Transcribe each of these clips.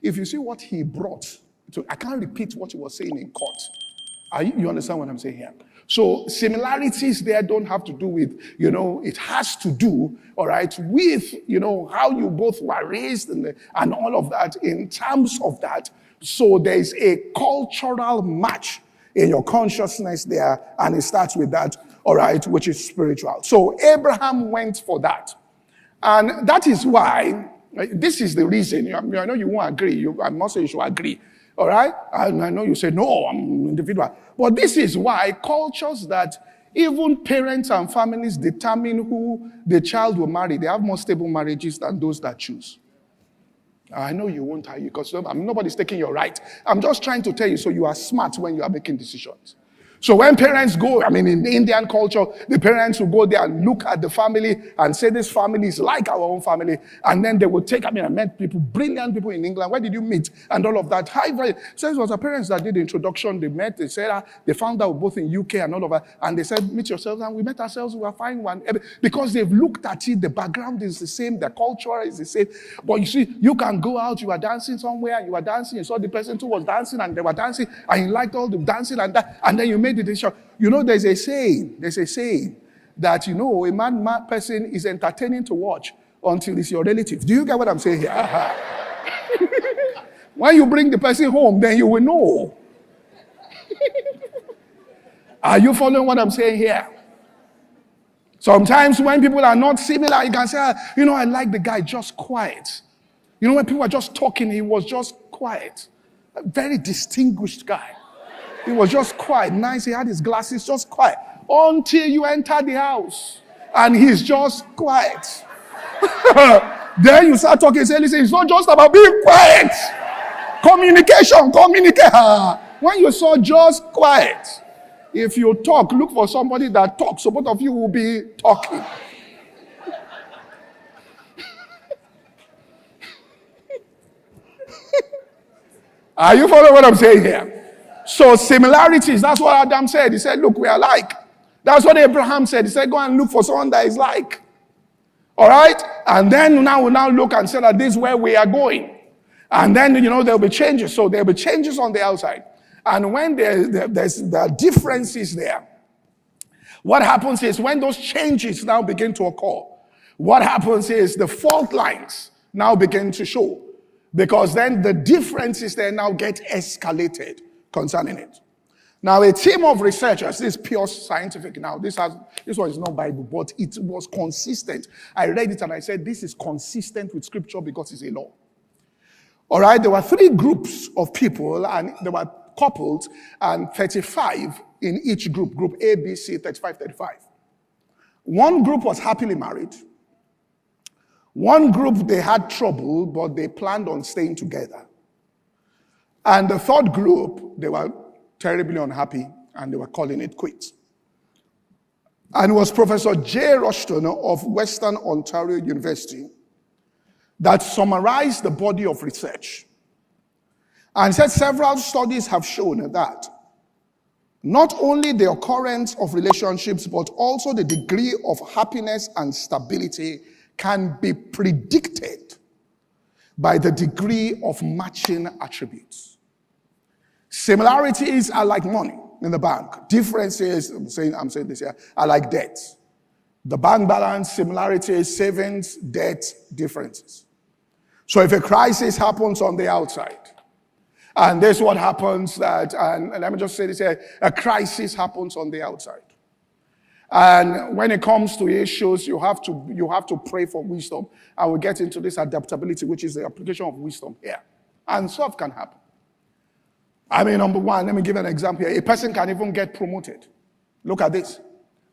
If you see what he brought, so I can't repeat what he was saying in court. You understand what I'm saying here? So similarities there don't have to do with, it has to do, all right, with, how you both were raised and all of that in terms of that. So there's a cultural match in your consciousness there, and it starts with that, all right, which is spiritual. So Abraham went for that. And that is why, this is the reason, I know you won't agree, I'm not saying you should agree, all right? I know you say, no, I'm individual. But this is why cultures that even parents and families determine who the child will marry, they have more stable marriages than those that choose. I know you won't argue because nobody's taking your right. I'm just trying to tell you so you are smart when you are making decisions. So when parents go, in the Indian culture, the parents will go there and look at the family and say this family is like our own family. And then they will take, I met people, brilliant people in England. Where did you meet? And all of that. So it was the parents that did the introduction. They met, they said, they found out both in UK and all of that. And they said, meet yourselves. And we met ourselves, we were fine one. Because they've looked at it, the background is the same, the culture is the same. But you see, you can go out, you are dancing somewhere, you are dancing, you saw the person who was dancing and they were dancing, and you liked all the dancing and that, and then you made the decision. There's a saying that, a mad person is entertaining to watch until it's your relative. Do you get what I'm saying here? When you bring the person home, then you will know. Are you following what I'm saying here? Sometimes when people are not similar, you can say, I like the guy, just quiet. When people are just talking, he was just quiet. A very distinguished guy. He was just quiet, nice, he had his glasses, just quiet. Until you enter the house, and he's just quiet. Then you start talking, say, listen, it's not just about being quiet. Communication. When you saw just quiet, if you talk, look for somebody that talks, so both of you will be talking. Are you following what I'm saying here? So similarities, that's what Adam said. He said, look, we are like. That's what Abraham said. He said, go and look for someone that is like. All right? And then we'll now look and say that this is where we are going. And then, there'll be changes. So there'll be changes on the outside. And when there's the differences there, what happens is when those changes now begin to occur, what happens is the fault lines now begin to show. Because then the differences there now get escalated concerning it. Now, a team of researchers, this is pure scientific now, this one is not Bible, but it was consistent. I read it and I said, this is consistent with scripture because it's a law. All right, there were 3 groups of people, and there were couples, and 35 in each group A, B, C, 35, 35. One group was happily married. One group, they had trouble, but they planned on staying together. And the third group, they were terribly unhappy, and they were calling it quits. And it was Professor J. Rushton of Western Ontario University that summarized the body of research and said several studies have shown that not only the occurrence of relationships, but also the degree of happiness and stability can be predicted by the degree of matching attributes. Similarities are like money in the bank. Differences, I'm saying this here, are like debt. The bank balance, similarities, savings, debt, differences. So if a crisis happens on the outside, and this is what happens and let me just say this here, a crisis happens on the outside. And when it comes to issues, you have to pray for wisdom. And we'll get into this adaptability, which is the application of wisdom here. And stuff can happen. Number one, let me give an example here. A person can even get promoted. Look at this.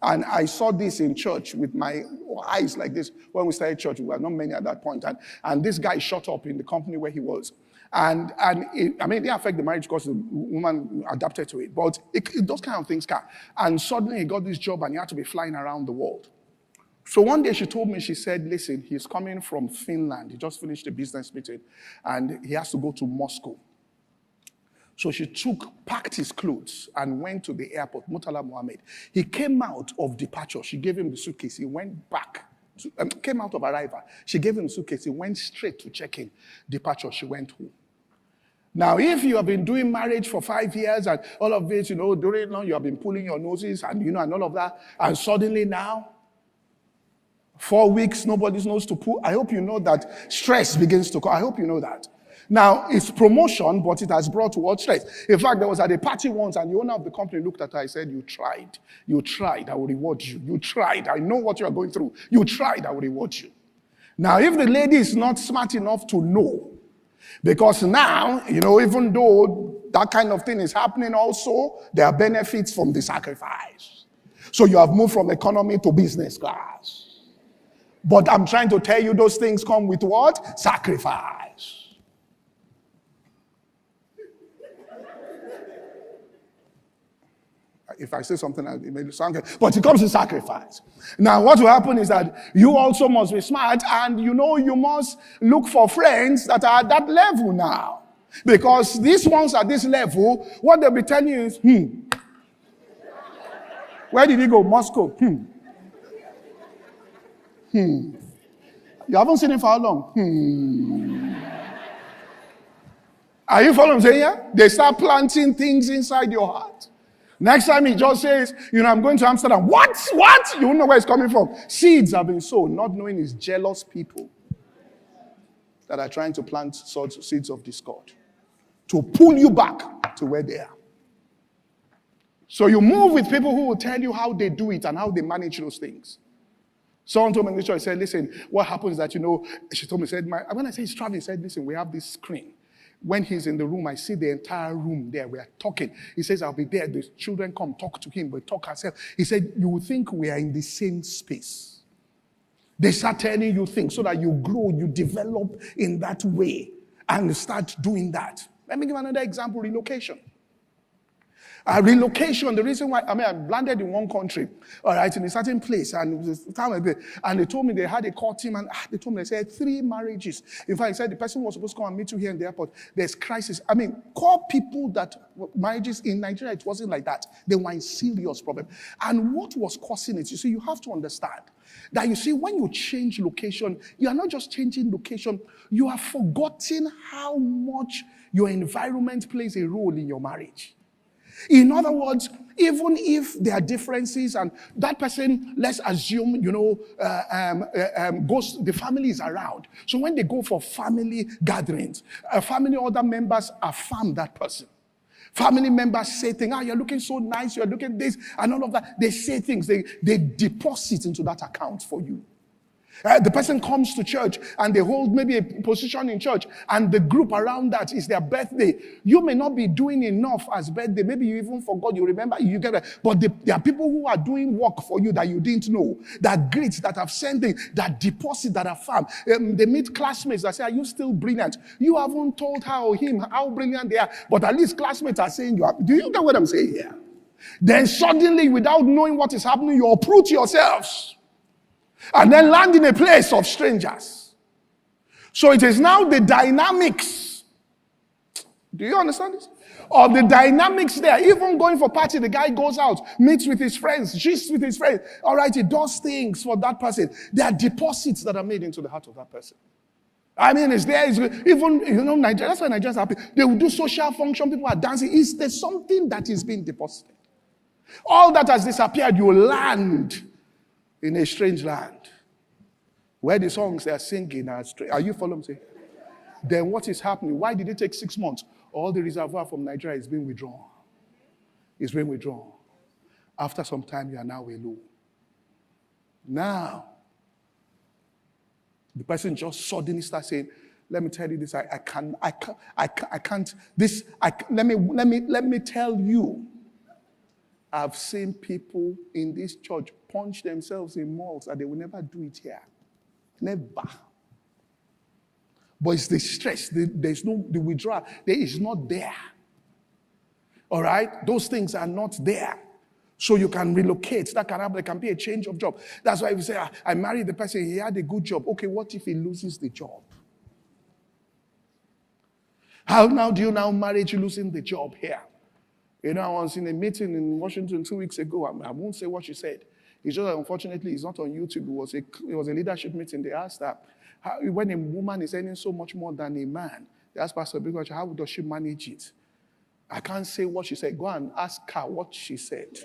And I saw this in church with my eyes like this. When we started church, we were not many at that point. And this guy shot up in the company where he was. And it didn't affect the marriage because the woman adapted to it. But those kind of things can. And suddenly he got this job and he had to be flying around the world. So one day she told me, she said, listen, he's coming from Finland. He just finished a business meeting. And he has to go to Moscow. So she packed his clothes and went to the airport, Murtala Mohammed. He came out of departure. She gave him the suitcase. He went back. Came out of arrival. She gave him the suitcase. He went straight to check-in. Departure, she went home. Now, if you have been doing marriage for 5 years and all of this, during long, you have been pulling your noses and, and all of that, and suddenly now, 4 weeks, nobody's nose to pull. I hope you know that stress begins to come. I hope you know that. Now, it's promotion, but it has brought what stress. In fact, there was at a party once, and the owner of the company looked at her and said, you tried. You tried, I will reward you. You tried, I know what you are going through. You tried, I will reward you. Now, if the lady is not smart enough to know, because now, even though that kind of thing is happening also, there are benefits from the sacrifice. So you have moved from economy to business class. But I'm trying to tell you those things come with what? Sacrifice. If I say something, it may sound good, but it comes with sacrifice. Now, what will happen is that you also must be smart, and you must look for friends that are at that level now. Because these ones at this level, what they'll be telling you is, where did he go? Moscow. You haven't seen him for how long? Are you following what I'm saying here? They start planting things inside your heart. Next time he just says, I'm going to Amsterdam. What? You don't know where it's coming from. Seeds have been sown, not knowing it's jealous people that are trying to plant seeds of discord to pull you back to where they are. So you move with people who will tell you how they do it and how they manage those things. Someone told me in the church, said, listen, what happens is that, she told me, said, when I say he's traveling, he said, listen, we have this screen. When he's in the room, I see the entire room there. We are talking. He says, I'll be there. The children come talk to him. We talk ourselves. He said, you will think we are in the same space. They start telling you things so that you grow, you develop in that way and start doing that. Let me give another example, relocation. Relocation, the reason why, I landed in one country, all right, in a certain place, and they told me they had a court team, and they told me, they said 3 marriages. In fact, they said the person was supposed to come and meet you here in the airport. There's crisis. Call people that marriages in Nigeria, it wasn't like that. They were in serious problem. And what was causing it? You have to understand that when you change location, you are not just changing location, you are forgetting how much your environment plays a role in your marriage. In other words, even if there are differences and that person, let's assume, the family is around. So when they go for family gatherings, family other members affirm that person. Family members say things, you're looking so nice, you're looking this, and all of that. They say things, they deposit into that account for you. The person comes to church and they hold maybe a position in church and the group around that is their birthday. You may not be doing enough as birthday. Maybe you even forgot, you remember, you get it. But there are people who are doing work for you that you didn't know, that greet, that have sent things, that deposit, that are farm. They meet classmates that say, are you still brilliant? You haven't told her or him how brilliant they are, but at least classmates are saying you are. Do you get what I'm saying here? Then suddenly, without knowing what is happening, you uproot yourselves. And then land in a place of strangers. So it is now the dynamics. Do you understand this? Of the dynamics there. Even going for party, the guy goes out, meets with his friends, gists with his friends. All right, he does things for that person. There are deposits that are made into the heart of that person. It's there. Even, Nigeria, that's why Nigerians are happy. They will do social function. People are dancing. There's something that is being deposited. All that has disappeared, you land in a strange land where the songs they are singing are strange. Are you following me? Then what is happening? Why did it take 6 months? All the reservoir from Nigeria is being withdrawn. It's being withdrawn. After some time, you are now alone. Now, the person just suddenly starts saying, let me tell you this, I can't, let me tell you, I've seen people in this church punch themselves in malls and they will never do it here. Never. But it's the stress. There's no, the withdrawal. There is not there. All right? Those things are not there. So you can relocate. That can happen. There can be a change of job. That's why we say, I married the person, he had a good job. Okay, what if he loses the job? How now do you now manage losing the job here? I was in a meeting in Washington 2 weeks ago. I won't say what she said. It's just that unfortunately it's not on YouTube. It was a leadership meeting. They asked her, when a woman is earning so much more than a man, They asked Pastor Bigwatch, how does she manage it? I can't say what she said. Go and ask her what she said.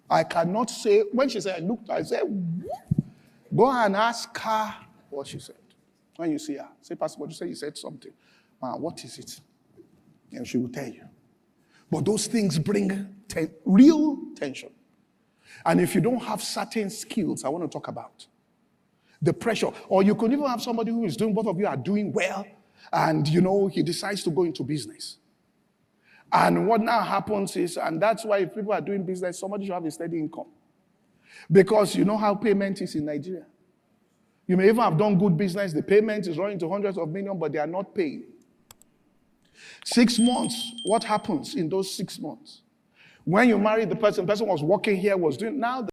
I cannot say, when she said, I looked, I said, go and ask her what she said. When you see her, say, Pastor, what you say? You said something. What is it? And she will tell you. But those things bring real tension. And if you don't have certain skills, I want to talk about the pressure. Or you could even have somebody who is doing, both of you are doing well, and he decides to go into business. And what now happens is, and that's why if people are doing business, somebody should have a steady income. Because you know how payment is in Nigeria. You may even have done good business, the payment is running to hundreds of millions, but they are not paying. 6 months, what happens in those 6 months? When you marry the person was working here, was doing, now